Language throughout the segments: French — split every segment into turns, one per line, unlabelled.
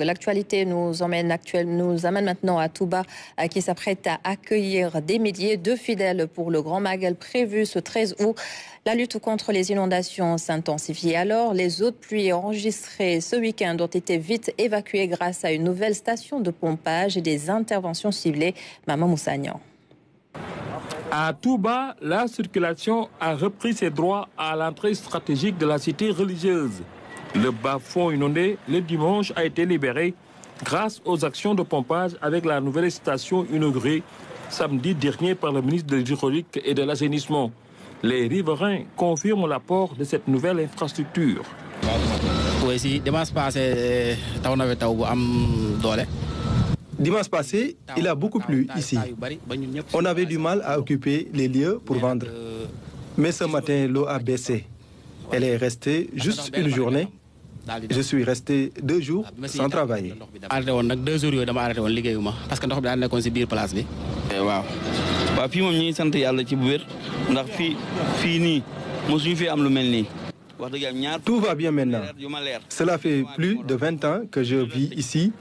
L'actualité nous amène maintenant à Touba qui s'apprête à accueillir des milliers de fidèles pour le Grand Magal prévu ce 13 août. La lutte contre les inondations s'intensifie alors. Les eaux de pluie enregistrées ce week-end ont été vite évacuées grâce à une nouvelle station de pompage et des interventions ciblées. Maman Moussagnan.
À Touba, la circulation a repris ses droits à l'entrée stratégique de la cité religieuse. Le bas-fond inondé, le dimanche, a été libéré grâce aux actions de pompage avec la nouvelle station inaugurée samedi dernier par le ministre de l'Hydraulique et de l'Assainissement. Les riverains confirment l'apport de cette nouvelle infrastructure.
Dimanche passé, il a beaucoup plu ici. On avait du mal à occuper les lieux pour vendre. Mais ce matin, l'eau a baissé. Elle est restée juste une journée. Je suis resté 2 jours sans travailler. Tout va bien maintenant. Cela fait plus de 20 ans que je vis ici,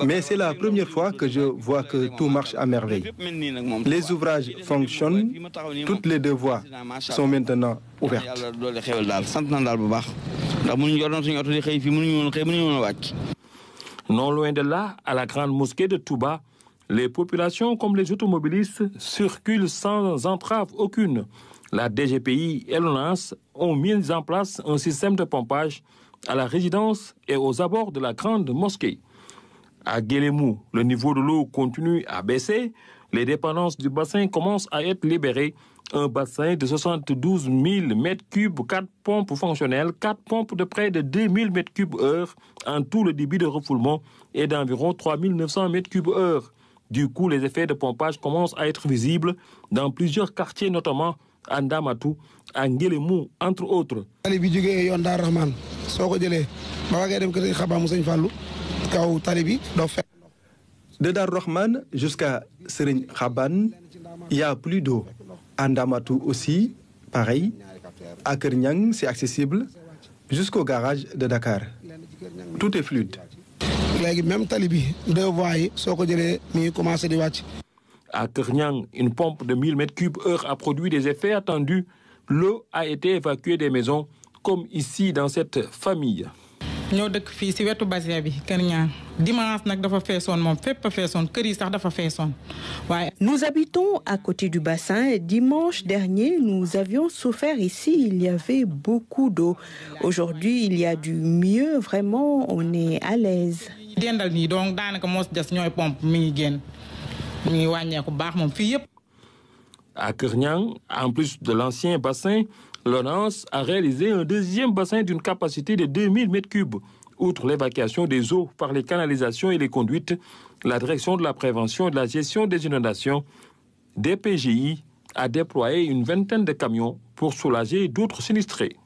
mais c'est la première fois que je vois que tout marche à merveille. Les ouvrages fonctionnent, toutes les 2 voies sont maintenant ouvertes.
Non loin de là, à la grande mosquée de Touba, les populations comme les automobilistes circulent sans entrave aucune. La DGPI et l'ONAS ont mis en place un système de pompage à la résidence et aux abords de la grande mosquée. À Guélémou, le niveau de l'eau continue à baisser. Les dépendances du bassin commencent à être libérées. Un bassin de 72 000 m3, 4 pompes fonctionnelles, 4 pompes de près de 2 000 m3/h. En tout, le débit de refoulement est d'environ 3 900 m3/h. Du coup, les effets de pompage commencent à être visibles dans plusieurs quartiers, notamment à Ndamatou, à Nguélémou, entre autres.
De Dar Rahman jusqu'à Serigne Khaban, il n'y a plus d'eau. À Ndamatou aussi, pareil. À Kernyang, c'est accessible jusqu'au garage de Dakar. Tout est fluide.
À Kernyang, une pompe de 1000 m3/h a produit des effets attendus. L'eau a été évacuée des maisons, comme ici dans cette famille.
Nous
habitons à côté du bassin. Dimanche dernier, nous avions souffert ici. Il y avait beaucoup d'eau. Aujourd'hui, il y a du mieux. Vraiment, on est à l'aise.
À Kernyang, en plus de l'ancien bassin, l'ONAS a réalisé un deuxième bassin d'une capacité de 2000 m3. Outre l'évacuation des eaux par les canalisations et les conduites, la direction de la prévention et de la gestion des inondations, DPGI, a déployé une vingtaine de camions pour soulager d'autres sinistrés.